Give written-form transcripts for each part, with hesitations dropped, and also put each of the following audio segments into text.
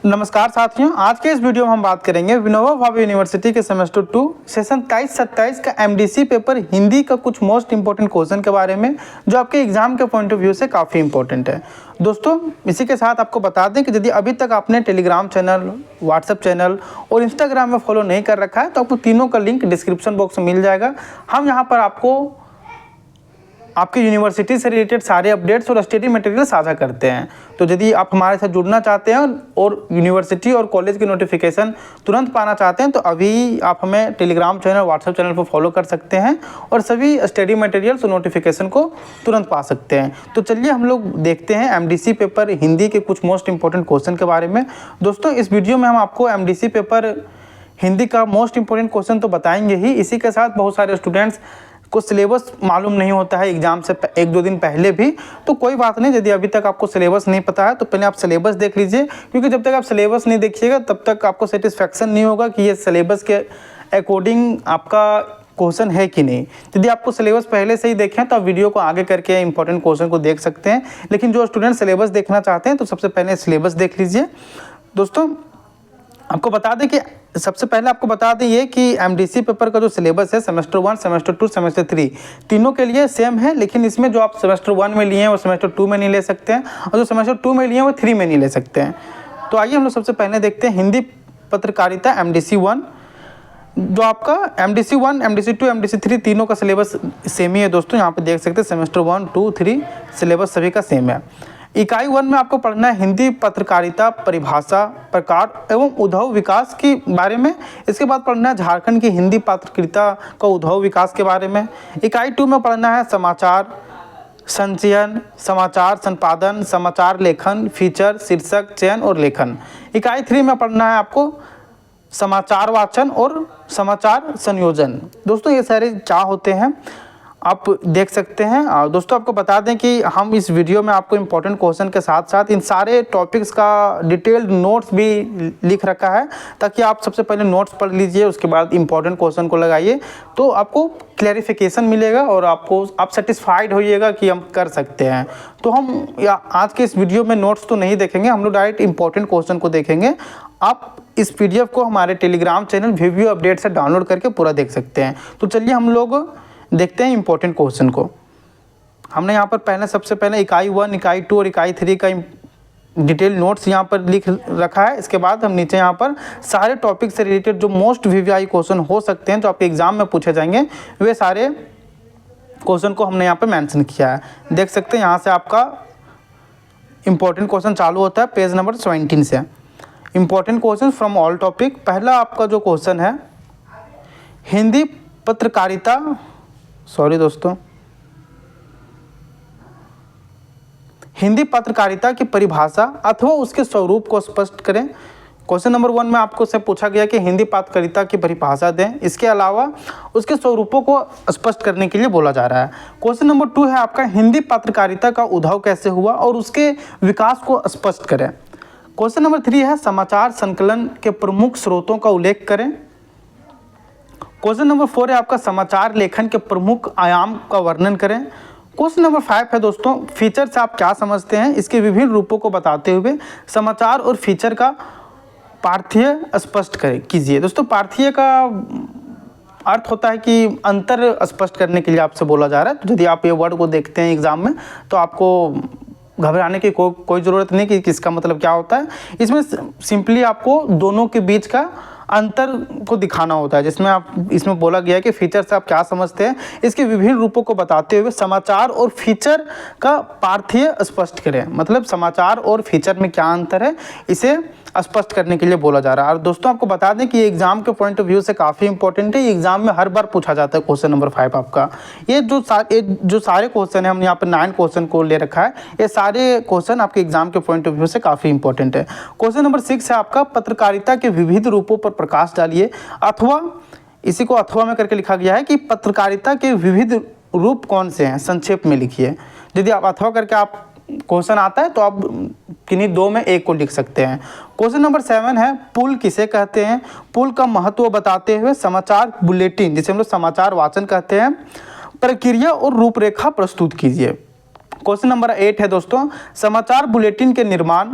नमस्कार साथियों, आज के इस वीडियो में हम बात करेंगे विनोबा भावे यूनिवर्सिटी के सेमेस्टर 2 सेशन 23-27 का एमडीसी पेपर हिंदी का कुछ मोस्ट इंपॉर्टेंट क्वेश्चन के बारे में जो आपके एग्जाम के पॉइंट ऑफ व्यू से काफ़ी इंपॉर्टेंट है। दोस्तों, इसी के साथ आपको बता दें कि यदि अभी तक आपने टेलीग्राम चैनल, व्हाट्सएप चैनल और इंस्टाग्राम में फॉलो नहीं कर रखा है तो आपको तीनों का लिंक डिस्क्रिप्शन बॉक्स में मिल जाएगा। हम यहाँ पर आपको आपकी यूनिवर्सिटी से रिलेटेड सारे अपडेट्स और स्टडी मटेरियल साझा करते हैं। तो यदि आप हमारे साथ जुड़ना चाहते हैं और यूनिवर्सिटी और कॉलेज की नोटिफिकेशन तुरंत पाना चाहते हैं तो अभी आप हमें टेलीग्राम चैनल, व्हाट्सएप चैनल पर फॉलो कर सकते हैं और सभी स्टडी मटेरियल्स और नोटिफिकेशन को तुरंत पा सकते हैं। तो चलिए हम लोग देखते हैं एमडीसी पेपर हिंदी के कुछ मोस्ट इंपॉर्टेंट क्वेश्चन के बारे में। दोस्तों, इस वीडियो में हम आपको एमडीसी पेपर हिंदी का मोस्ट इंपॉर्टेंट क्वेश्चन तो बताएंगे ही, इसी के साथ बहुत सारे स्टूडेंट्स को सिलेबस मालूम नहीं होता है एग्जाम से 1-2 दिन पहले भी, तो कोई बात नहीं। यदि अभी तक आपको सिलेबस नहीं पता है तो पहले आप सिलेबस देख लीजिए, क्योंकि जब तक आप सिलेबस नहीं देखिएगा तब तक आपको सेटिस्फैक्शन नहीं होगा कि ये सिलेबस के अकॉर्डिंग आपका क्वेश्चन है कि नहीं। यदि आपको सिलेबस पहले से ही देखें तो आप वीडियो को आगे करके इंपॉर्टेंट क्वेश्चन को देख सकते हैं, लेकिन जो स्टूडेंट सिलेबस देखना चाहते हैं तो सबसे पहले सिलेबस देख लीजिए। दोस्तों, आपको बता दें कि सबसे पहले आपको बता दें ये कि एमडीसी पेपर का जो सिलेबस है सेमेस्टर 1, सेमेस्टर 2, सेमेस्टर 3 तीनों के लिए सेम है, लेकिन इसमें जो आप सेमेस्टर 1 में लिए हैं वो सेमेस्टर 2 में नहीं ले सकते हैं और जो सेमेस्टर 2 में लिए हैं वो 3 में नहीं ले सकते हैं। तो आइए हम लोग सबसे पहले देखते हैं हिंदी पत्रकारिता एमडीसी 1। जो आपका एमडीसी 1, एमडीसी 2, एमडीसी 3 तीनों का सिलेबस सेम ही है। दोस्तों, यहाँ पर देख सकते हैं सेमेस्टर 1, 2, 3 सिलेबस सभी का सेम है। इकाई 1 में आपको पढ़ना है हिंदी पत्रकारिता परिभाषा, प्रकार एवं उद्भव विकास के बारे में। इसके बाद पढ़ना है झारखंड की हिंदी पत्रकारिता का उद्भव विकास के बारे में। इकाई 2 में पढ़ना है समाचार संचयन, समाचार संपादन, समाचार लेखन, फीचर, शीर्षक चयन और लेखन। इकाई 3 में पढ़ना है आपको समाचार वाचन और समाचार संयोजन। दोस्तों, ये सारे क्या होते हैं आप देख सकते हैं। और दोस्तों, आपको बता दें कि हम इस वीडियो में आपको इंपॉर्टेंट क्वेश्चन के साथ साथ इन सारे टॉपिक्स का डिटेल्ड नोट्स भी लिख रखा है, ताकि आप सबसे पहले नोट्स पढ़ लीजिए, उसके बाद इंपॉर्टेंट क्वेश्चन को लगाइए तो आपको क्लैरिफिकेशन मिलेगा और आप सेटिस्फाइड होइएगा कि हम कर सकते हैं। तो हम आज के इस वीडियो में नोट्स तो नहीं देखेंगे, हम लोग डायरेक्ट इंपॉर्टेंट क्वेश्चन को देखेंगे। आप इस PDF को हमारे टेलीग्राम चैनल VIVIO अपडेट से डाउनलोड करके पूरा देख सकते हैं। तो चलिए हम लोग देखते हैं इंपॉर्टेंट क्वेश्चन को। हमने यहाँ पर सबसे पहले इकाई 1, इकाई 2 और इकाई 3 का डिटेल नोट्स यहाँ पर लिख रखा है। इसके बाद हम नीचे यहाँ पर सारे टॉपिक से रिलेटेड जो मोस्ट VVI क्वेश्चन हो सकते हैं जो आपके एग्जाम में पूछे जाएंगे, वे सारे क्वेश्चन को हमने यहाँ पर मेंशन किया है। देख सकते हैं यहाँ से आपका इंपॉर्टेंट क्वेश्चन चालू होता है पेज नंबर 17 से। Important question from all topic. पहला आपका जो क्वेश्चन है हिंदी पत्रकारिता, दोस्तों, हिंदी पत्रकारिता की परिभाषा अथवा उसके स्वरूप को स्पष्ट करें। क्वेश्चन नंबर 1 में आपको से पूछा गया कि हिंदी पत्रकारिता की परिभाषा दें, इसके अलावा उसके स्वरूपों को स्पष्ट करने के लिए बोला जा रहा है। क्वेश्चन नंबर 2 है आपका हिंदी पत्रकारिता का उद्भव कैसे हुआ और उसके विकास को स्पष्ट करें। क्वेश्चन नंबर 3 है समाचार संकलन के प्रमुख स्रोतों का उल्लेख करें। क्वेश्चन नंबर 4 है आपका समाचार लेखन के प्रमुख आयाम का वर्णन करें। क्वेश्चन नंबर 5 है दोस्तों फीचर से आप क्या समझते हैं, इसके विभिन्न रूपों को बताते हुए समाचार और फीचर का पार्थक्य स्पष्ट कीजिए। दोस्तों, पार्थक्य का अर्थ होता है कि अंतर स्पष्ट करने के लिए आपसे बोला जा रहा है। तो यदि आप ये वर्ड को देखते हैं एग्जाम में तो आपको घबराने की कोई ज़रूरत नहीं कि इसका मतलब क्या होता है। इसमें सिंपली आपको दोनों के बीच का अंतर को दिखाना होता है, जिसमें इसमें बोला गया है कि फीचर से आप क्या समझते हैं, इसके विभिन्न रूपों को बताते हुए समाचार और फीचर का पार्थक्य स्पष्ट करें। मतलब समाचार और फीचर में क्या अंतर है, इसे स्पष्ट करने के लिए बोला जा रहा है। और दोस्तों, आपको बता दें कि ये एग्जाम के पॉइंट ऑफ व्यू से काफ़ी इंपॉर्टेंट है। ये एग्जाम में हर बार पूछा जाता है। क्वेश्चन नंबर 5 आपका ये जो सारे क्वेश्चन है, हमने यहाँ पर 9 क्वेश्चन को ले रखा है, ये सारे क्वेश्चन आपके एग्जाम के पॉइंट ऑफ व्यू से काफ़ी इंपॉर्टेंट है। क्वेश्चन नंबर 6 है आपका पत्रकारिता के विविध रूपों पर प्रकाश डालिए, अथवा इसी को अथवा में करके लिखा गया है कि पत्रकारिता के विविध रूप कौन से हैं, संक्षेप में लिखिए। यदि आप अथवा करके आप क्वेश्चन आता है तो आप किन्हीं 2 में एक को लिख सकते हैं। क्वेश्चन नंबर 7 है पुल किसे कहते हैं, पुल का महत्व बताते हुए समाचार बुलेटिन, जिसे हम लोग समाचार वाचन कहते हैं, प्रक्रिया और रूपरेखा प्रस्तुत कीजिए। क्वेश्चन नंबर 8 है दोस्तों समाचार बुलेटिन के निर्माण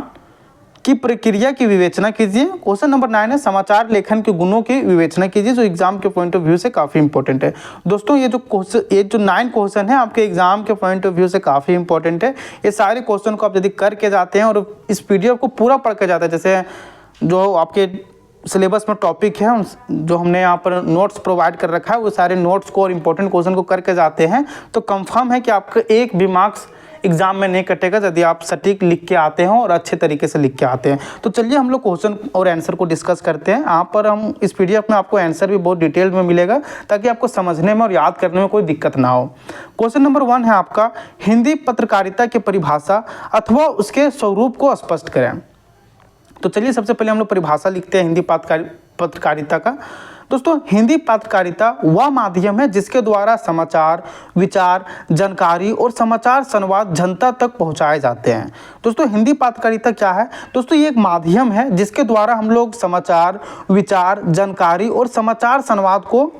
की प्रक्रिया की विवेचना कीजिए। क्वेश्चन नंबर 9 है समाचार लेखन के गुणों की विवेचना कीजिए, जो एग्जाम के पॉइंट ऑफ व्यू से काफ़ी इंपॉर्टेंट है। दोस्तों ये जो 9 क्वेश्चन है आपके एग्जाम के पॉइंट ऑफ व्यू से काफ़ी इंपॉर्टेंट है। ये सारे क्वेश्चन को आप यदि करके जाते हैं और इस पीडीएफ को पूरा पढ़ के जाते हैं, जैसे जो आपके सिलेबस में टॉपिक है, जो हमने यहाँ पर नोट्स प्रोवाइड कर रखा है, वो सारे नोट्स को और इम्पोर्टेंट क्वेश्चन को करके जाते हैं, तो कंफर्म है कि आपका एक भी मार्क्स एग्जाम में नहीं कटेगा यदि आप सटीक लिख के आते हैं और अच्छे तरीके से लिख के आते हैं। तो चलिए हम लोग क्वेश्चन और आंसर को डिस्कस करते हैं। यहाँ पर हम इस पीडीएफ में आपको आंसर भी बहुत डिटेल में मिलेगा, ताकि आपको समझने में और याद करने में कोई दिक्कत ना हो। क्वेश्चन नंबर 1 है आपका, हिंदी पत्रकारिता की परिभाषा अथवा उसके स्वरूप को स्पष्ट करें। तो चलिए सबसे पहले हम लोग परिभाषा लिखते हैं हिंदी पत्रकारिता का। दोस्तों हिंदी पत्रकारिता वह माध्यम है जिसके द्वारा समाचार, विचार, जानकारी और समाचार संवाद जनता तक पहुंचाए जाते हैं। दोस्तों हिंदी पत्रकारिता क्या है? दोस्तों ये एक माध्यम है जिसके द्वारा हम लोग समाचार, विचार, जानकारी और समाचार संवाद को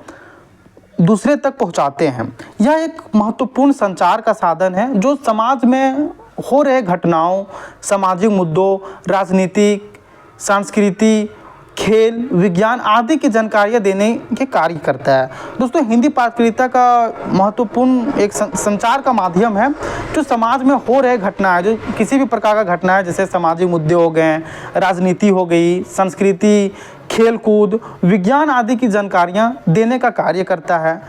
दूसरे तक पहुंचाते हैं। यह एक महत्वपूर्ण संचार का साधन है जो समाज में हो रहे घटनाओं, सामाजिक मुद्दों, राजनीतिक, सांस्कृतिक, खेल, विज्ञान आदि की जानकारियाँ देने के कार्य करता है। दोस्तों हिंदी पत्रकारिता का महत्वपूर्ण एक संचार का माध्यम है जो समाज में हो रहे घटनाएं, जो किसी भी प्रकार का घटना है, जैसे सामाजिक मुद्दे हो गए, राजनीति हो गई, संस्कृति, खेलकूद, विज्ञान आदि की जानकारियाँ देने का कार्य करता है।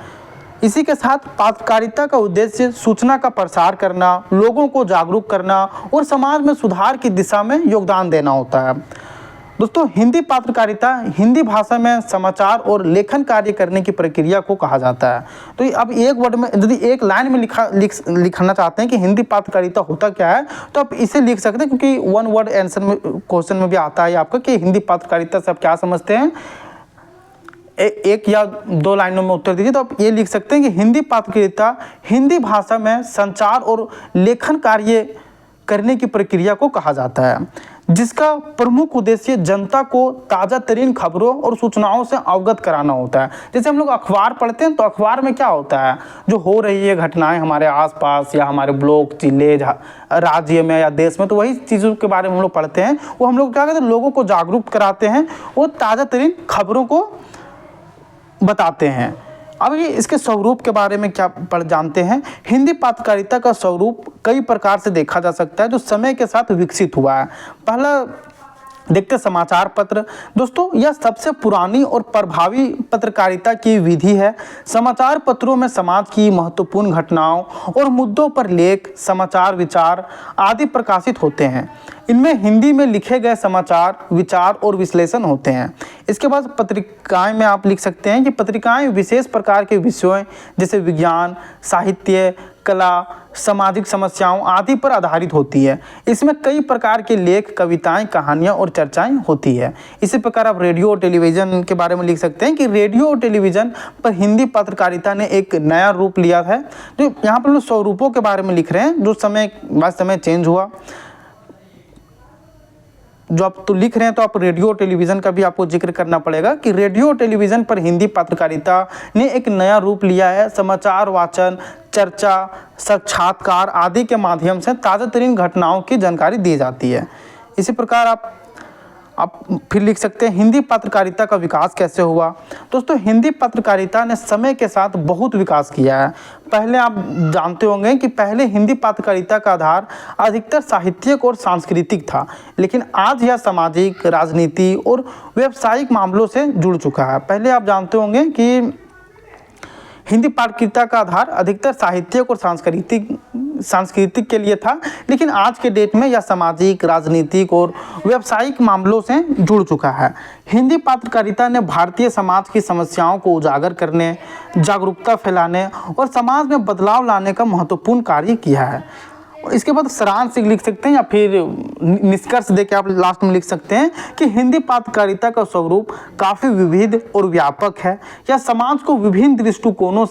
इसी के साथ पत्रकारिता का उद्देश्य सूचना का प्रसार करना, लोगों को जागरूक करना और समाज में सुधार की दिशा में योगदान देना होता है। दोस्तों हिंदी पत्रकारिता हिंदी भाषा में समाचार और लेखन कार्य करने की प्रक्रिया को कहा जाता है। तो अब एक वर्ड में यदि एक लाइन में लिखना चाहते हैं कि हिंदी पत्रकारिता होता क्या है, तो आप इसे लिख सकते हैं, क्योंकि वन वर्ड आंसर में क्वेश्चन में भी आता है आपका कि हिंदी पत्रकारिता से आप क्या समझते हैं। एक या 2 लाइनों में उत्तर दीजिए। तो आप ये लिख सकते हैं कि हिंदी पत्रकारिता हिंदी भाषा में संचार और लेखन कार्य करने की प्रक्रिया को कहा जाता है, जिसका प्रमुख उद्देश्य जनता को ताज़ा तरीन खबरों और सूचनाओं से अवगत कराना होता है। जैसे हम लोग अखबार पढ़ते हैं, तो अखबार में क्या होता है, जो हो रही है घटनाएं हमारे आसपास या हमारे ब्लॉक, जिले, राज्य में या देश में, तो वही चीज़ों के बारे में हम लोग पढ़ते हैं। वो हम लोग क्या करते हैं, लोगों को जागरूक कराते हैं, वो ताज़ा तरीन खबरों को बताते हैं। अब ये इसके स्वरूप के बारे में क्या जानते हैं। हिंदी पत्रकारिता का स्वरूप कई प्रकार से देखा जा सकता है, जो समय के साथ विकसित हुआ है। पहला देखते समाचार पत्र। दोस्तों यह सबसे पुरानी और प्रभावी पत्रकारिता की विधि है। समाचार पत्रों में समाज की महत्वपूर्ण घटनाओं और मुद्दों पर लेख, समाचार, विचार आदि प्रकाशित होते हैं। इनमें हिंदी में लिखे गए समाचार, विचार और विश्लेषण होते हैं। इसके बाद पत्रिकाएं में आप लिख सकते हैं कि पत्रिकाएं विशेष प्रकार के विषयों जैसे विज्ञान, साहित्य, कला, सामाजिक समस्याओं आदि पर आधारित होती है। इसमें कई प्रकार के लेख, कविताएं, कहानियां और चर्चाएं होती है। इसी प्रकार आप रेडियो और टेलीविज़न के बारे में लिख सकते हैं कि रेडियो और टेलीविज़न पर हिंदी पत्रकारिता ने एक नया रूप लिया है। तो यहाँ पर लोग स्वरूपों के बारे में लिख रहे हैं, जो समय बाद समय चेंज हुआ। जो आप तो लिख रहे हैं, तो आप रेडियो और टेलीविज़न का भी आपको जिक्र करना पड़ेगा कि रेडियो और टेलीविज़न पर हिंदी पत्रकारिता ने एक नया रूप लिया है। समाचार वाचन, चर्चा, साक्षात्कार आदि के माध्यम से ताज़ा तरीन घटनाओं की जानकारी दी जाती है। इसी प्रकार आप फिर लिख सकते हैं हिंदी पत्रकारिता का विकास कैसे हुआ। दोस्तों हिंदी पत्रकारिता ने समय के साथ बहुत विकास किया है। पहले आप जानते होंगे कि पहले हिंदी पत्रकारिता का आधार अधिकतर साहित्यिक और सांस्कृतिक था, लेकिन आज यह सामाजिक, राजनीति और व्यावसायिक मामलों से जुड़ चुका है। पहले आप जानते होंगे कि हिंदी पत्रकारिता का आधार अधिकतर साहित्यिक और सांस्कृतिक के लिए था, लेकिन आज के डेट में यह सामाजिक, राजनीतिक और व्यावसायिक मामलों से जुड़ चुका है। हिंदी पत्रकारिता ने भारतीय समाज की समस्याओं को उजागर करने, जागरूकता फैलाने और समाज में बदलाव लाने का महत्वपूर्ण कार्य किया है। इसके बाद सारांश लिख सकते हैं या फिर निष्कर्ष देके आप लास्ट में लिख सकते हैं कि हिंदी पत्रकारिता का स्वरूप काफ़ी विविध और व्यापक है। यह समाज को विभिन्न दृष्टिकोणों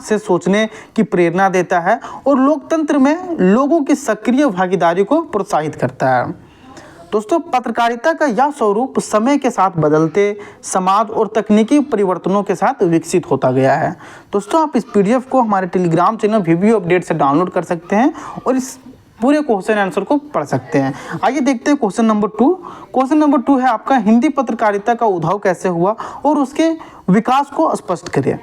से सोचने की प्रेरणा देता है और लोकतंत्र में लोगों की सक्रिय भागीदारी को प्रोत्साहित करता है। दोस्तों पत्रकारिता का यह स्वरूप समय के साथ बदलते समाज और तकनीकी परिवर्तनों के साथ विकसित होता गया है। दोस्तों आप इस पीडीएफ को हमारे टेलीग्राम चैनल वीवीओ अपडेट से डाउनलोड कर सकते हैं और इस पूरे क्वेश्चन आंसर को पढ़ सकते हैं। आइए देखते हैं क्वेश्चन नंबर 2। क्वेश्चन नंबर 2 है आपका, हिंदी पत्रकारिता का उद्भव कैसे हुआ और उसके विकास को स्पष्ट करिए।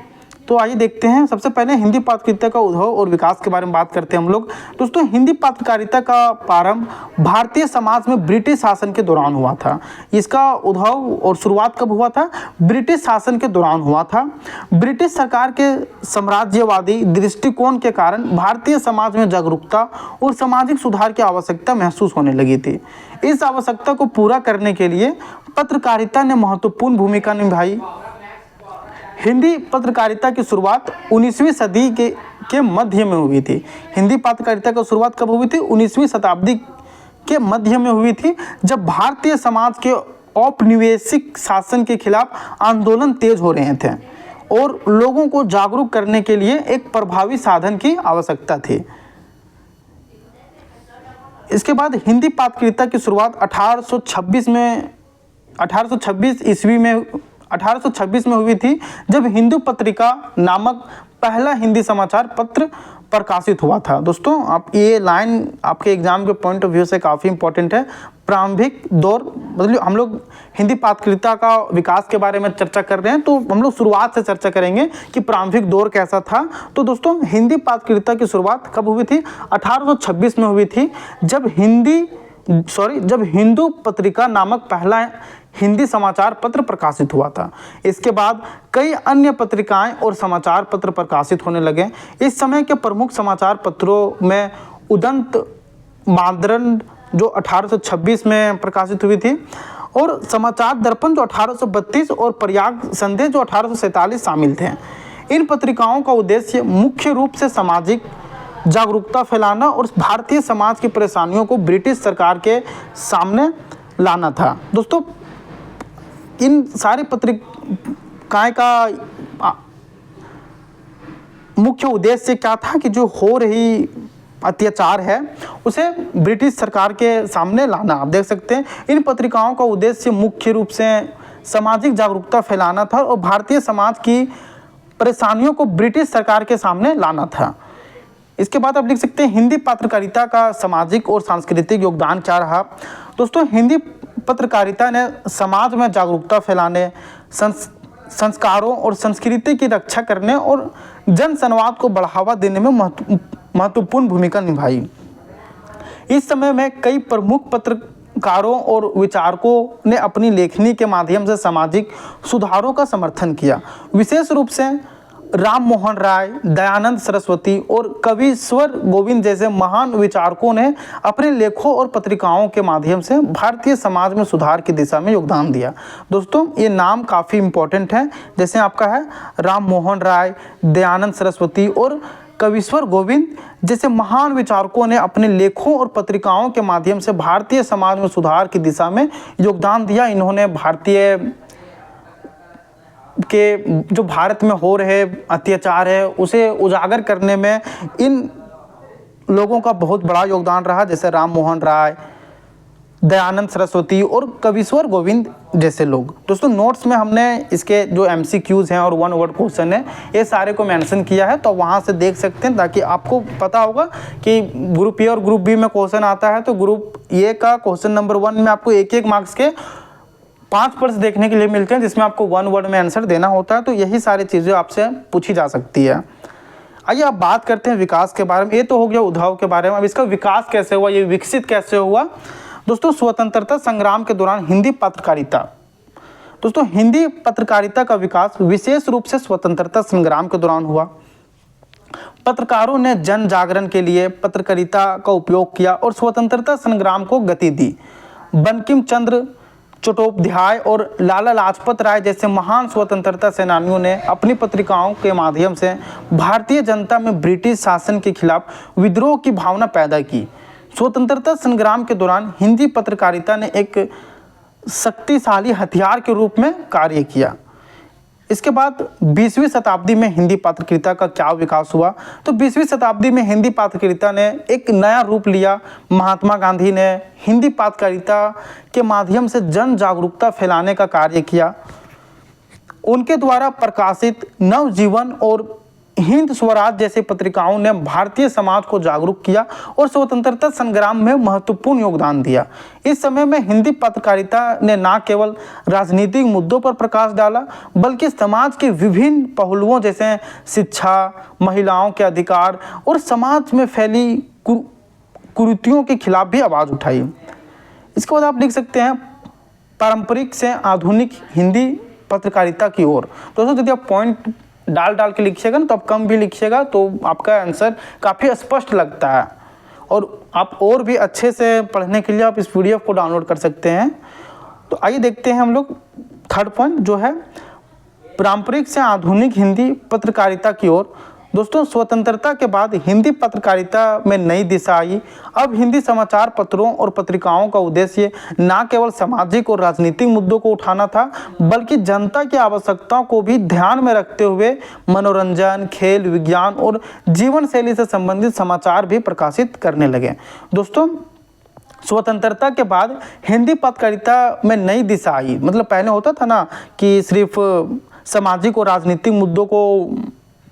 तो आइए देखते हैं। सबसे पहले हिंदी पत्रकारिता का उद्भव और विकास के बारे में बात करते हैं हम लोग। दोस्तों, हिंदी पत्रकारिता का प्रारंभ भारतीय समाज में ब्रिटिश शासन के दौरान हुआ था। इसका उद्भव और शुरुआत कब हुआ था? ब्रिटिश शासन के दौरान हुआ था। ब्रिटिश सरकार के साम्राज्यवादी दृष्टिकोण के कारण भारतीय समाज में जागरूकता और सामाजिक सुधार की आवश्यकता महसूस होने लगी थी। इस आवश्यकता को पूरा करने के लिए पत्रकारिता ने महत्वपूर्ण भूमिका निभाई। हिंदी पत्रकारिता की शुरुआत 19वीं सदी के मध्य में हुई थी। हिंदी पत्रकारिता की शुरुआत कब हुई थी? 19वीं शताब्दी के मध्य में हुई थी, जब भारतीय समाज के औपनिवेशिक शासन के खिलाफ आंदोलन तेज हो रहे थे और लोगों को जागरूक करने के लिए एक प्रभावी साधन की आवश्यकता थी। इसके बाद हिंदी पत्रकारिता की शुरुआत 1826 में हुई थी, जब हिंदू पत्रिका नामक पहला हिंदी समाचार पत्र प्रकाशित हुआ था। दोस्तों, आप ये लाइन आपके एग्जाम के पॉइंट ऑफ व्यू से काफ़ी इंपॉर्टेंट है। प्रारंभिक दौर, मतलब हम लोग हिंदी पत्रकारिता का विकास के बारे में चर्चा कर रहे हैं, तो हम लोग शुरुआत से चर्चा करेंगे कि प्रारंभिक दौर कैसा था। तो दोस्तों, हिंदी पत्रकारिता की शुरुआत कब हुई थी? 1826 में हुई थी, जब हिंदू पत्रिका नामक पहला हिंदी समाचार पत्र प्रकाशित हुआ था। इसके बाद कई अन्य पत्रिकाएं और समाचार पत्र प्रकाशित होने लगे। इस समय के प्रमुख समाचार पत्रों में उदंत माद्रन जो 1826 में प्रकाशित हुई थी, और समाचार दर्पण जो 1832 और प्रयाग संदेश जो 1847 शामिल थे। इन पत्रिकाओं का उद्देश्य मुख्य रूप से सामाजिक जागरूकता फैलाना और भारतीय समाज की परेशानियों को ब्रिटिश सरकार के सामने लाना था। दोस्तों, इन सारी पत्रिकाएं का मुख्य उद्देश्य क्या था कि जो हो रही अत्याचार है उसे ब्रिटिश सरकार के सामने लाना। आप देख सकते हैं, इन पत्रिकाओं का उद्देश्य मुख्य रूप से सामाजिक जागरूकता फैलाना था और भारतीय समाज की परेशानियों को ब्रिटिश सरकार के सामने लाना था। इसके बाद आप लिख सकते हैं, हिंदी पत्रकारिता का सामाजिक और सांस्कृतिक योगदान क्या रहा। दोस्तों, हिंदी पत्रकारिता ने समाज में जागरूकता फैलाने, संस्कारों और संस्कृति की रक्षा करने और जन संवाद को बढ़ावा देने में महत्वपूर्ण भूमिका निभाई। इस समय में कई प्रमुख पत्रकारों और विचारकों ने अपनी लेखनी के माध्यम से सामाजिक सुधारों का समर्थन किया। विशेष रूप से राम मोहन राय, दयानंद सरस्वती और कविश्वर गोविंद जैसे महान विचारकों ने अपने लेखों और पत्रिकाओं के माध्यम से भारतीय समाज में सुधार की दिशा में योगदान दिया। दोस्तों, ये नाम काफ़ी इम्पोर्टेंट है, जैसे आपका है राम मोहन राय, दयानंद सरस्वती और कविश्वर गोविंद जैसे महान विचारकों ने अपने लेखों और पत्रिकाओं के माध्यम से भारतीय समाज में सुधार की दिशा में योगदान दिया। इन्होंने जो भारत में हो रहे अत्याचार है उसे उजागर करने में इन लोगों का बहुत बड़ा योगदान रहा, जैसे राम मोहन राय, दयानंद सरस्वती और कविश्वर गोविंद जैसे लोग। दोस्तों, नोट्स में हमने इसके जो MCQs हैं और 1 वर्ड क्वेश्चन है ये सारे को मेंशन किया है, तो वहाँ से देख सकते हैं, ताकि आपको पता होगा कि ग्रुप ए और ग्रुप बी में क्वेश्चन आता है तो ग्रुप ए का क्वेश्चन नंबर 1 में आपको 1-1 मार्क्स के 5 प्रश्न देखने के लिए मिलते हैं, जिसमें आपको 1 वर्ड में आंसर देना होता है। तो यही सारी चीज़ें आपसे पूछी जा सकती है। आइए अब बात करते हैं विकास के बारे में। ये तो हो गया उद्भव के बारे में। अब इसका विकास कैसे हुआ, ये विकसित कैसे हुआ। दोस्तों, स्वतंत्रता संग्राम के दौरान हिंदी पत्रकारिता का विकास विशेष रूप से स्वतंत्रता संग्राम के दौरान हुआ। पत्रकारों ने जन जागरण के लिए पत्रकारिता का उपयोग किया और स्वतंत्रता संग्राम को गति दी। बंकिम चंद्र चट्टोपाध्याय और लाला लाजपत राय जैसे महान स्वतंत्रता सेनानियों ने अपनी पत्रिकाओं के माध्यम से भारतीय जनता में ब्रिटिश शासन के खिलाफ विद्रोह की भावना पैदा की। स्वतंत्रता संग्राम के दौरान हिंदी पत्रकारिता ने एक शक्तिशाली हथियार के रूप में कार्य किया। इसके बाद 20वीं शताब्दी में हिंदी पत्रकारिता का क्या विकास हुआ, तो 20वीं शताब्दी में हिंदी पत्रकारिता ने एक नया रूप लिया। महात्मा गांधी ने हिंदी पत्रकारिता के माध्यम से जन जागरूकता फैलाने का कार्य किया। उनके द्वारा प्रकाशित नवजीवन और हिंद स्वराज जैसी पत्रिकाओं ने भारतीय समाज को जागरूक किया और स्वतंत्रता संग्राम में महत्वपूर्ण योगदान दिया। इस समय में हिंदी पत्रकारिता ने न केवल राजनीतिक मुद्दों पर प्रकाश डाला बल्कि समाज के विभिन्न पहलुओं जैसे शिक्षा, महिलाओं के अधिकार और समाज में फैली कुरीतियों के खिलाफ भी आवाज़ उठाई। इसके बाद आप लिख सकते हैं पारंपरिक से आधुनिक हिंदी पत्रकारिता की ओर। दोस्तों यदि आप पॉइंट डाल के लिखिएगा ना तो आप कम भी लिखिएगा तो आपका आंसर काफ़ी स्पष्ट लगता है और आप और भी अच्छे से पढ़ने के लिए आप इस PDF को डाउनलोड कर सकते हैं। तो आइए देखते हैं हम लोग थर्ड पॉइंट जो है पारंपरिक से आधुनिक हिंदी पत्रकारिता की ओर। दोस्तों स्वतंत्रता के बाद हिंदी पत्रकारिता में नई दिशा आई। अब हिंदी समाचार पत्रों और पत्रिकाओं का उद्देश्य न केवल सामाजिक और राजनीतिक मुद्दों को उठाना था बल्कि जनता की आवश्यकताओं को भी ध्यान में रखते हुए मनोरंजन, खेल, विज्ञान और जीवन शैली से संबंधित समाचार भी प्रकाशित करने लगे। दोस्तों स्वतंत्रता के बाद हिंदी पत्रकारिता में नई दिशा आई। मतलब पहले होता था ना कि सिर्फ सामाजिक और राजनीतिक मुद्दों को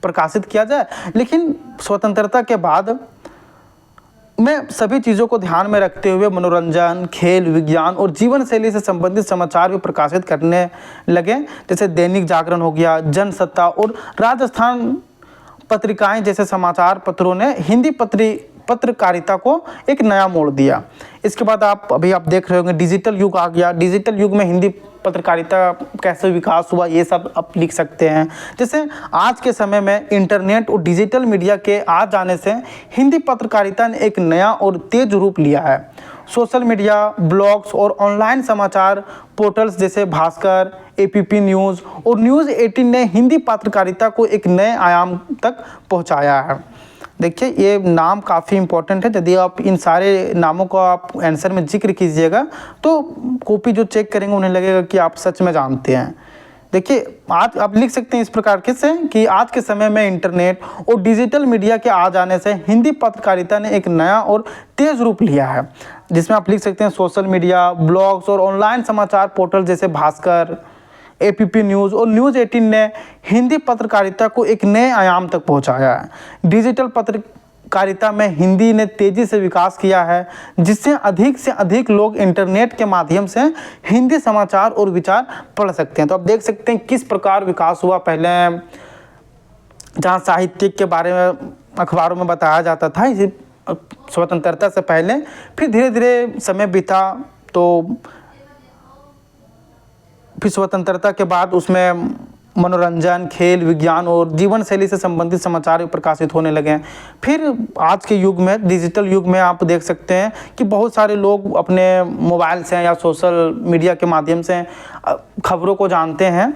प्रकाशित किया जाए, लेकिन स्वतंत्रता के बाद में सभी चीज़ों को ध्यान में रखते हुए मनोरंजन, खेल, विज्ञान और जीवन शैली से संबंधित समाचार भी प्रकाशित करने लगे। जैसे दैनिक जागरण हो गया, जनसत्ता और राजस्थान पत्रिकाएं जैसे समाचार पत्रों ने हिंदी पत्रकारिता को एक नया मोड़ दिया। इसके बाद आप देख रहे होंगे डिजिटल युग आ गया। डिजिटल युग में हिंदी पत्रकारिता कैसे विकास हुआ ये सब आप लिख सकते हैं। जैसे आज के समय में इंटरनेट और डिजिटल मीडिया के आ जाने से हिंदी पत्रकारिता ने एक नया और तेज रूप लिया है। सोशल मीडिया, ब्लॉग्स और ऑनलाइन समाचार पोर्टल्स जैसे भास्कर, APP न्यूज़ और न्यूज़ 18 ने हिंदी पत्रकारिता को एक नए आयाम तक पहुंचाया है। देखिए ये नाम काफ़ी इंपॉर्टेंट है। यदि आप इन सारे नामों को आप आंसर में जिक्र कीजिएगा तो कॉपी जो चेक करेंगे उन्हें लगेगा कि आप सच में जानते हैं। देखिए आज आप लिख सकते हैं इस प्रकार के से कि आज के समय में इंटरनेट और डिजिटल मीडिया के आ जाने से हिंदी पत्रकारिता ने एक नया और तेज़ रूप लिया है, जिसमें आप लिख सकते हैं सोशल मीडिया, ब्लॉग्स और ऑनलाइन समाचार पोर्टल जैसे भास्कर, APP न्यूज़ और न्यूज़ 18 ने हिंदी पत्रकारिता को एक नए आयाम तक पहुंचाया है। डिजिटल पत्रकारिता में हिंदी ने तेज़ी से विकास किया है, जिससे अधिक से अधिक लोग इंटरनेट के माध्यम से हिंदी समाचार और विचार पढ़ सकते हैं। तो आप देख सकते हैं किस प्रकार विकास हुआ। पहले जहाँ साहित्य के बारे में अखबारों में बताया जाता था इसी स्वतंत्रता से पहले, फिर धीरे धीरे समय बीता तो फिर स्वतंत्रता के बाद उसमें मनोरंजन, खेल, विज्ञान और जीवन शैली से संबंधित समाचार भी प्रकाशित होने लगे हैं। फिर आज के युग में, डिजिटल युग में आप देख सकते हैं कि बहुत सारे लोग अपने मोबाइल से या सोशल मीडिया के माध्यम से खबरों को जानते हैं,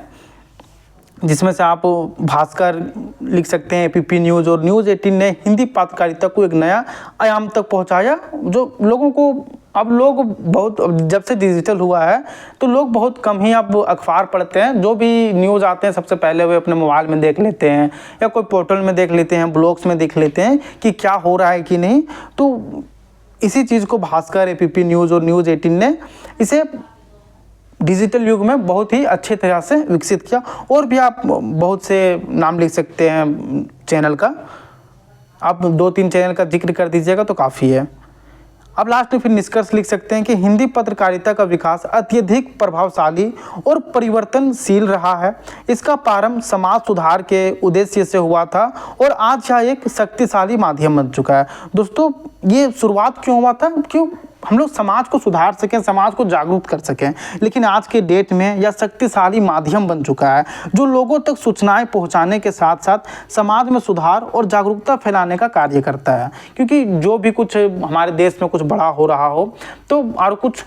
जिसमें से आप भास्कर लिख सकते हैं, APP न्यूज़ और न्यूज़ 18 ने हिंदी पत्रकारिता को एक नया आयाम तक पहुंचाया। जो लोगों को अब लोग बहुत, जब से डिजिटल हुआ है तो लोग बहुत कम ही अब अखबार पढ़ते हैं। जो भी न्यूज़ आते हैं सबसे पहले वे अपने मोबाइल में देख लेते हैं या कोई पोर्टल में देख लेते हैं, ब्लॉग्स में देख लेते हैं कि क्या हो रहा है कि नहीं। तो इसी चीज़ को भास्कर, APP न्यूज़ और न्यूज़ 18 ने इसे डिजिटल युग में बहुत ही अच्छे तरह से विकसित किया। और भी आप बहुत से नाम लिख सकते हैं चैनल का, आप 2-3 चैनल का जिक्र कर दीजिएगा तो काफ़ी है। अब लास्ट में फिर निष्कर्ष लिख सकते हैं कि हिंदी पत्रकारिता का विकास अत्यधिक प्रभावशाली और परिवर्तनशील रहा है। इसका प्रारंभ समाज सुधार के उद्देश्य से हुआ था और आज यह एक शक्तिशाली माध्यम बन चुका है। दोस्तों ये शुरुआत क्यों हुआ था? क्यों हम लोग समाज को सुधार सकें, समाज को जागरूक कर सकें। लेकिन आज के डेट में यह शक्तिशाली माध्यम बन चुका है जो लोगों तक सूचनाएं पहुंचाने के साथ साथ समाज में सुधार और जागरूकता फैलाने का कार्य करता है। क्योंकि जो भी कुछ हमारे देश में कुछ बड़ा हो रहा हो तो और कुछ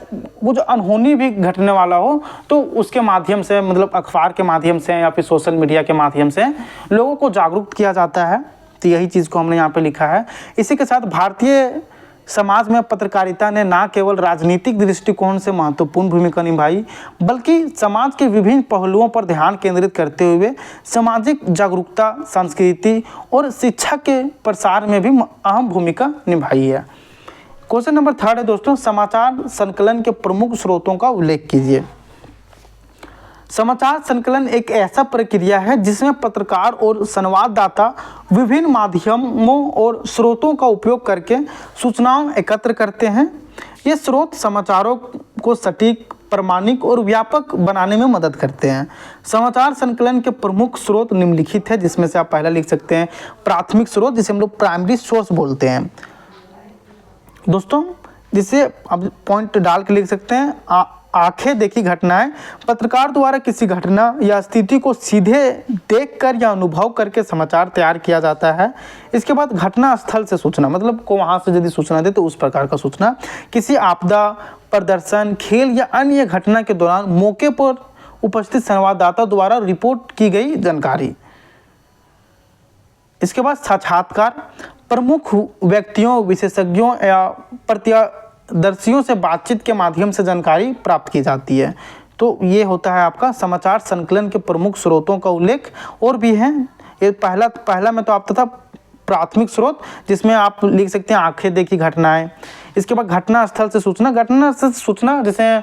अनहोनी भी घटने वाला हो तो उसके माध्यम से, मतलब अखबार के माध्यम से या फिर सोशल मीडिया के माध्यम से लोगों को जागरूक किया जाता है। तो यही चीज़ को हमने यहाँ पे लिखा है। इसी के साथ भारतीय समाज में पत्रकारिता ने न केवल राजनीतिक दृष्टिकोण से महत्वपूर्ण भूमिका निभाई बल्कि समाज के विभिन्न पहलुओं पर ध्यान केंद्रित करते हुए सामाजिक जागरूकता, संस्कृति और शिक्षा के प्रसार में भी अहम भूमिका निभाई है। क्वेश्चन नंबर 3 है दोस्तों, समाचार संकलन के प्रमुख स्रोतों का उल्लेख कीजिए। समाचार संकलन एक ऐसा प्रक्रिया है जिसमें पत्रकार और संवाददाता विभिन्न माध्यमों और स्रोतों का उपयोग करके सूचनाओं एकत्र करते हैं। ये स्रोत समाचारों को सटीक, प्रामाणिक और व्यापक बनाने में मदद करते हैं। समाचार संकलन के प्रमुख स्रोत निम्नलिखित है, जिसमें से आप पहला लिख सकते हैं प्राथमिक स्रोत, जिसे हम लोग प्राइमरी सोर्स बोलते हैं। दोस्तों, जिसे आप पॉइंट डाल के लिख सकते हैं आंखें देखी घटनाएं। पत्रकार द्वारा किसी घटना या स्थिति को सीधे देखकर या अनुभव करके समाचार तैयार किया जाता है। इसके बाद घटना स्थल से सूचना, मतलब को वहां से यदि सूचना दे तो उस प्रकार का सूचना। किसी आपदा, प्रदर्शन, खेल या अन्य घटना के दौरान मौके पर उपस्थित संवाददाता द्वारा रिपोर्ट की गई जानकारी। इसके बाद साक्षात्कार, प्रमुख व्यक्तियों, विशेषज्ञों या प्रत्यक्षदर्शियों से बातचीत के माध्यम से जानकारी प्राप्त की जाती है। तो ये होता है आपका समाचार संकलन के प्रमुख स्रोतों का उल्लेख। और भी हैं, ये पहला में तो आप तथा प्राथमिक स्रोत, जिसमें आप लिख सकते हैं आंखें देखी घटनाएं। इसके बाद घटना स्थल से सूचना। घटना स्थल से सूचना, जैसे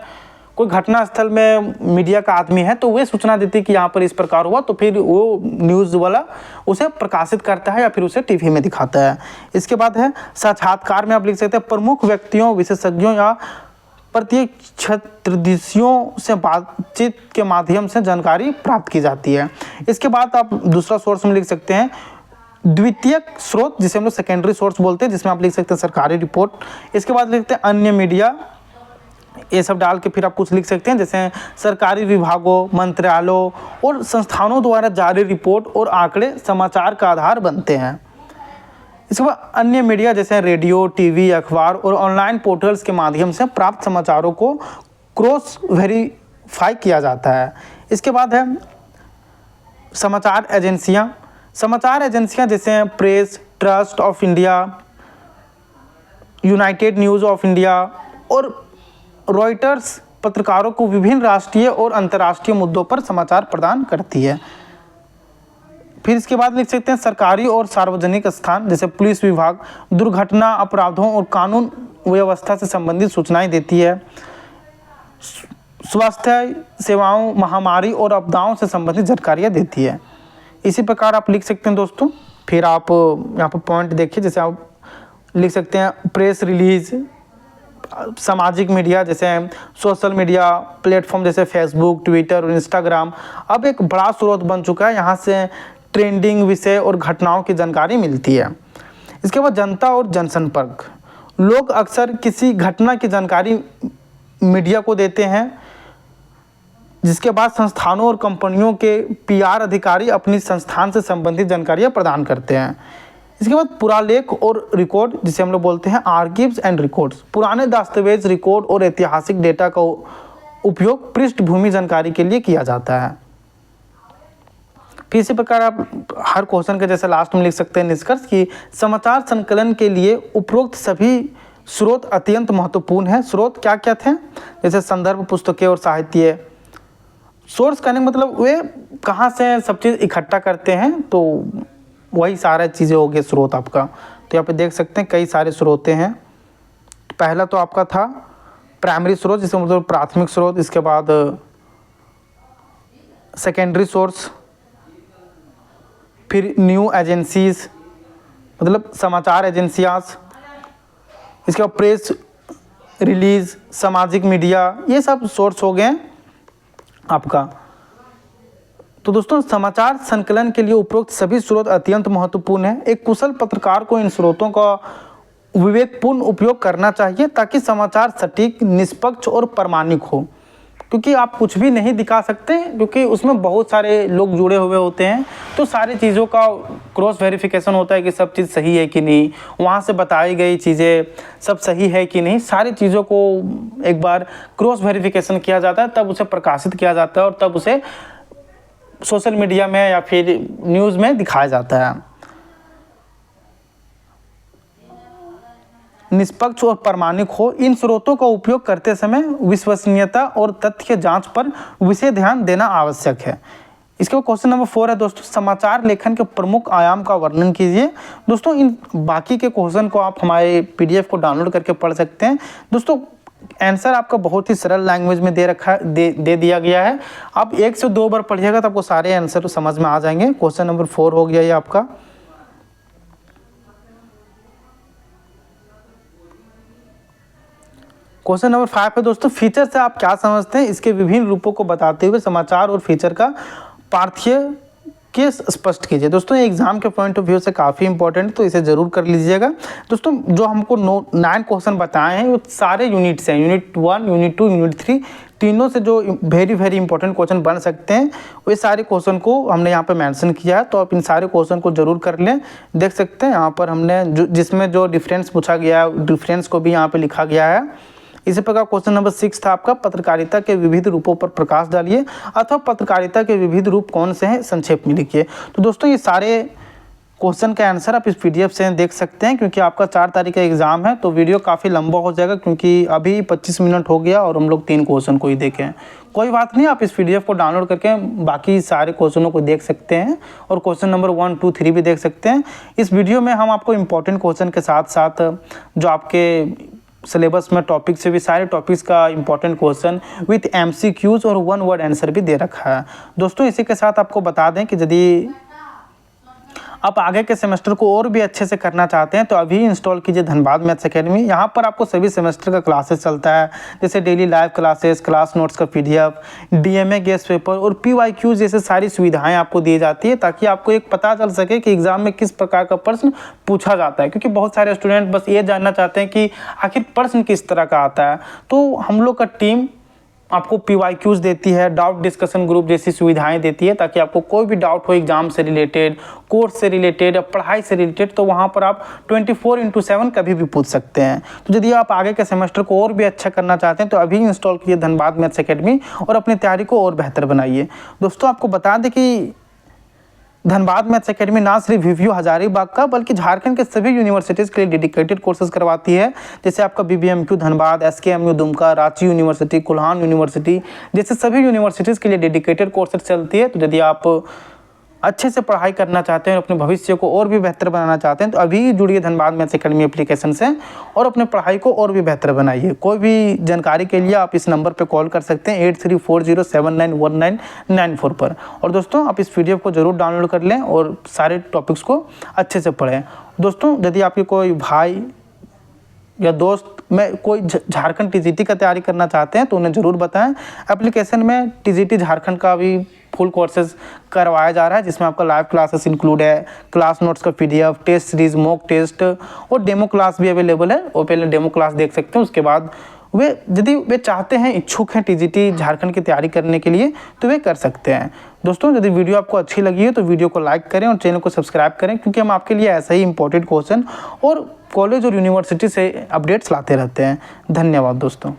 कोई घटना स्थल में मीडिया का आदमी है तो वे सूचना देती है कि यहाँ पर इस प्रकार हुआ, तो फिर वो न्यूज़ वाला उसे प्रकाशित करता है या फिर उसे टीवी में दिखाता है। इसके बाद है साक्षात्कार में आप लिख सकते हैं प्रमुख व्यक्तियों, विशेषज्ञों या प्रत्यक्षदर्शियों से बातचीत के माध्यम से जानकारी प्राप्त की जाती है। इसके बाद आप दूसरा सोर्स में लिख सकते हैं द्वितीयक स्रोत, जिसे हम लोग सेकेंडरी सोर्स बोलते हैं, जिसमें आप लिख सकते हैं सरकारी रिपोर्ट। इसके बाद लिखते हैं अन्य मीडिया, ये सब डाल के फिर आप कुछ लिख सकते हैं, जैसे सरकारी विभागों, मंत्रालयों और संस्थानों द्वारा जारी रिपोर्ट और आंकड़े समाचार का आधार बनते हैं। इसके बाद अन्य मीडिया, जैसे रेडियो, टीवी, अखबार और ऑनलाइन पोर्टल्स के माध्यम से प्राप्त समाचारों को क्रॉस वेरीफाई किया जाता है। इसके बाद है समाचार एजेंसियां। समाचार एजेंसियां जैसे press trust of India, United news of India और रॉयटर्स पत्रकारों को विभिन्न राष्ट्रीय और अंतर्राष्ट्रीय मुद्दों पर समाचार प्रदान करती है। फिर इसके बाद लिख सकते हैं सरकारी और सार्वजनिक स्थान, जैसे पुलिस विभाग दुर्घटना, अपराधों और कानून व्यवस्था से संबंधित सूचनाएं देती है। स्वास्थ्य सेवाओं, महामारी और आपदाओं से संबंधित जानकारियां देती है। इसी प्रकार आप लिख सकते हैं दोस्तों। फिर आप यहाँ पर पॉइंट देखिए, जैसे आप लिख सकते हैं प्रेस रिलीज, सामाजिक मीडिया जैसे सोशल मीडिया प्लेटफॉर्म जैसे फेसबुक, ट्विटर और इंस्टाग्राम अब एक बड़ा स्रोत बन चुका है। यहाँ से ट्रेंडिंग विषय और घटनाओं की जानकारी मिलती है। इसके बाद जनता और जनसंपर्क, लोग अक्सर किसी घटना की जानकारी मीडिया को देते हैं, जिसके बाद संस्थानों और कंपनियों के PR अधिकारी अपनी संस्थान से संबंधित जानकारियाँ प्रदान करते हैं। इसके बाद पुरालेख और रिकॉर्ड, जिसे हम लोग बोलते हैं आर्कीव्स एंड रिकॉर्ड्स, पुराने दस्तावेज, रिकॉर्ड और ऐतिहासिक डेटा का उपयोग पृष्ठभूमि जानकारी के लिए किया जाता है। फिर इसी प्रकार आप हर क्वेश्चन के जैसे लास्ट में लिख सकते हैं निष्कर्ष कि समाचार संकलन के लिए उपरोक्त सभी स्रोत अत्यंत महत्वपूर्ण हैं। स्रोत क्या क्या थे, जैसे संदर्भ, पुस्तकें और साहित्य। सोर्स कहने का मतलब वे कहाँ से सब चीज़ इकट्ठा करते हैं, तो वही सारा चीज़ें हो गए स्रोत आपका। तो यहाँ पे देख सकते हैं कई सारे स्रोत हैं। पहला तो आपका था प्राइमरी स्रोत, जिसका मतलब प्राथमिक स्रोत। इसके बाद सेकेंडरी सोर्स, फिर न्यू एजेंसीज मतलब समाचार एजेंसियाँ, इसके बाद प्रेस रिलीज, सामाजिक मीडिया, ये सब सोर्स हो गए आपका। तो दोस्तों, समाचार संकलन के लिए उपरोक्त सभी स्रोत अत्यंत महत्वपूर्ण है। एक कुशल पत्रकार को इन स्रोतों का विवेकपूर्ण उपयोग करना चाहिए ताकि समाचार सटीक, निष्पक्ष और प्रामाणिक हो, क्योंकि आप कुछ भी नहीं दिखा सकते, क्योंकि उसमें बहुत सारे लोग जुड़े हुए होते हैं। तो सारी चीज़ों का क्रॉस वेरिफिकेशन होता है कि सब चीज़ सही है कि नहीं, वहाँ से बताई गई चीज़ें सब सही है कि नहीं, सारी चीज़ों को एक बार क्रॉस वेरिफिकेशन किया जाता है, तब उसे प्रकाशित किया जाता है और तब उसे सोशल मीडिया में या फिर न्यूज़ में दिखाया जाता है। निष्पक्ष और प्रामाणिक हो। इन स्रोतों का उपयोग करते समय विश्वसनीयता और तथ्य जांच पर विशेष ध्यान देना आवश्यक है। इसके बाद क्वेश्चन नंबर 4 है दोस्तों, समाचार लेखन के प्रमुख आयाम का वर्णन कीजिए। दोस्तों, इन बाकी के क्वेश्चन को आप हमारे PDF को डाउनलोड करके पढ़ सकते हैं। दोस्तों, आंसर आपका बहुत ही सरल लैंग्वेज में दे दिया गया है। आप 1 से 2 बार पढ़िएगा तो आपको सारे आंसर समझ में आ जाएंगे। क्वेश्चन नंबर 4 हो गया ये आपका। क्वेश्चन नंबर 5 है दोस्तों, फीचर से आप क्या समझते हैं? इसके विभिन्न रूपों को बताते हुए समाचार और फीचर का पार्थक्य के स्पष्ट कीजिए। दोस्तों ये एग्जाम के पॉइंट ऑफ व्यू से काफ़ी इंपॉर्टेंट है, तो इसे जरूर कर लीजिएगा। दोस्तों जो हमको 9 क्वेश्चन बताए हैं वो सारे यूनिट से हैं, यूनिट 1, यूनिट 2, यूनिट 3, तीनों से जो वेरी इंपॉर्टेंट क्वेश्चन बन सकते हैं वे सारे क्वेश्चन को हमने यहाँ पे मेंशन किया है। तो आप इन सारे क्वेश्चन को जरूर कर लें। देख सकते हैं यहाँ पर हमने जिसमें जो डिफरेंस पूछा गया है, डिफरेंस को भी यहाँ पे लिखा गया है। इसी प्रकार क्वेश्चन नंबर 6 था आपका, पत्रकारिता के विविध रूपों पर प्रकाश डालिए अथवा पत्रकारिता के विविध रूप कौन से हैं, संक्षेप में लिखिए। तो दोस्तों ये सारे क्वेश्चन का आंसर आप इस पीडीएफ से देख सकते हैं, क्योंकि आपका 4 तारीख का एग्जाम है तो वीडियो काफ़ी लंबा हो जाएगा, क्योंकि अभी 25 मिनट हो गया और हम लोग 3 क्वेश्चन को ही देखें। कोई बात नहीं, आप इस पीडीएफ को डाउनलोड करके बाकी सारे क्वेश्चनों को देख सकते हैं और क्वेश्चन नंबर 1, 2, 3 भी देख सकते हैं। इस वीडियो में हम आपको इंपॉर्टेंट क्वेश्चन के साथ साथ जो आपके सिलेबस में टॉपिक से भी सारे टॉपिक्स का इंपॉर्टेंट क्वेश्चन विथ MCQs और 1 वर्ड आंसर भी दे रखा है। दोस्तों इसी के साथ आपको बता दें कि यदि आप आगे के सेमेस्टर को और भी अच्छे से करना चाहते हैं तो अभी इंस्टॉल कीजिए धनबाद मैथ्स एकेडमी। यहाँ पर आपको सभी सेमेस्टर का क्लासेस चलता है, जैसे daily live classes, class notes का PDF, DMA गेस्ट पेपर और PYQ जैसे सारी सुविधाएं आपको दी जाती है, ताकि आपको एक पता चल सके कि एग्जाम में किस प्रकार का प्रश्न पूछा जाता है। क्योंकि बहुत सारे स्टूडेंट बस ये जानना चाहते हैं कि आखिर प्रश्न किस तरह का आता है। तो हम लोग का टीम आपको PYQs देती है, डाउट डिस्कशन ग्रुप जैसी सुविधाएं देती है, ताकि आपको कोई भी डाउट हो एग्जाम से रिलेटेड, कोर्स से रिलेटेड या पढ़ाई से रिलेटेड, तो वहां पर आप 24/7 कभी भी पूछ सकते हैं। तो यदि आप आगे के सेमेस्टर को और भी अच्छा करना चाहते हैं तो अभी इंस्टॉल कीजिए धनबाद मैथ्स एकेडमी और अपनी तैयारी को और बेहतर बनाइए। दोस्तों आपको बता दें कि धनबाद मैथ्स एकेडमी ना सिर्फ VVU हजारीबाग का बल्कि झारखंड के सभी यूनिवर्सिटीज़ के लिए डेडिकेटेड कोर्सेज करवाती है, जैसे आपका BBMQ Dhanbad, SKMU Dumka, Ranchi university, Kolhan university जैसे सभी यूनिवर्सिटीज़ के लिए डेडिकेटेड कोर्सेज चलती है। तो यदि आप अच्छे से पढ़ाई करना चाहते हैं, अपने भविष्य को और भी बेहतर बनाना चाहते हैं तो अभी जुड़िए धनबाद मैथ्स एकेडमी एप्लीकेशन से और अपने पढ़ाई को और भी बेहतर बनाइए। कोई भी जानकारी के लिए आप इस नंबर पर कॉल कर सकते हैं 8340791994 पर। और दोस्तों आप इस PDF को जरूर डाउनलोड कर लें और सारे टॉपिक्स को अच्छे से पढ़ें। दोस्तों यदि आपके कोई भाई या दोस्त में कोई झारखंड TGT का तैयारी करना चाहते हैं तो उन्हें ज़रूर बताएं। एप्लीकेशन में TGT झारखंड का भी फुल कोर्सेज करवाया जा रहा है, जिसमें आपका लाइव क्लासेस इंक्लूड है, क्लास नोट्स का PDF, test series, mock test और डेमो क्लास भी अवेलेबल है। वो पहले डेमो क्लास देख सकते हैं, उसके बाद यदि वे चाहते हैं, इच्छुक हैं TGT झारखंड की तैयारी करने के लिए तो वे कर सकते हैं। दोस्तों यदि वीडियो आपको अच्छी लगी है तो वीडियो को लाइक करें और चैनल को सब्सक्राइब करें, क्योंकि हम आपके लिए ऐसा ही इंपॉर्टेंट क्वेश्चन और कॉलेज और यूनिवर्सिटी से अपडेट्स लाते रहते हैं। धन्यवाद दोस्तों।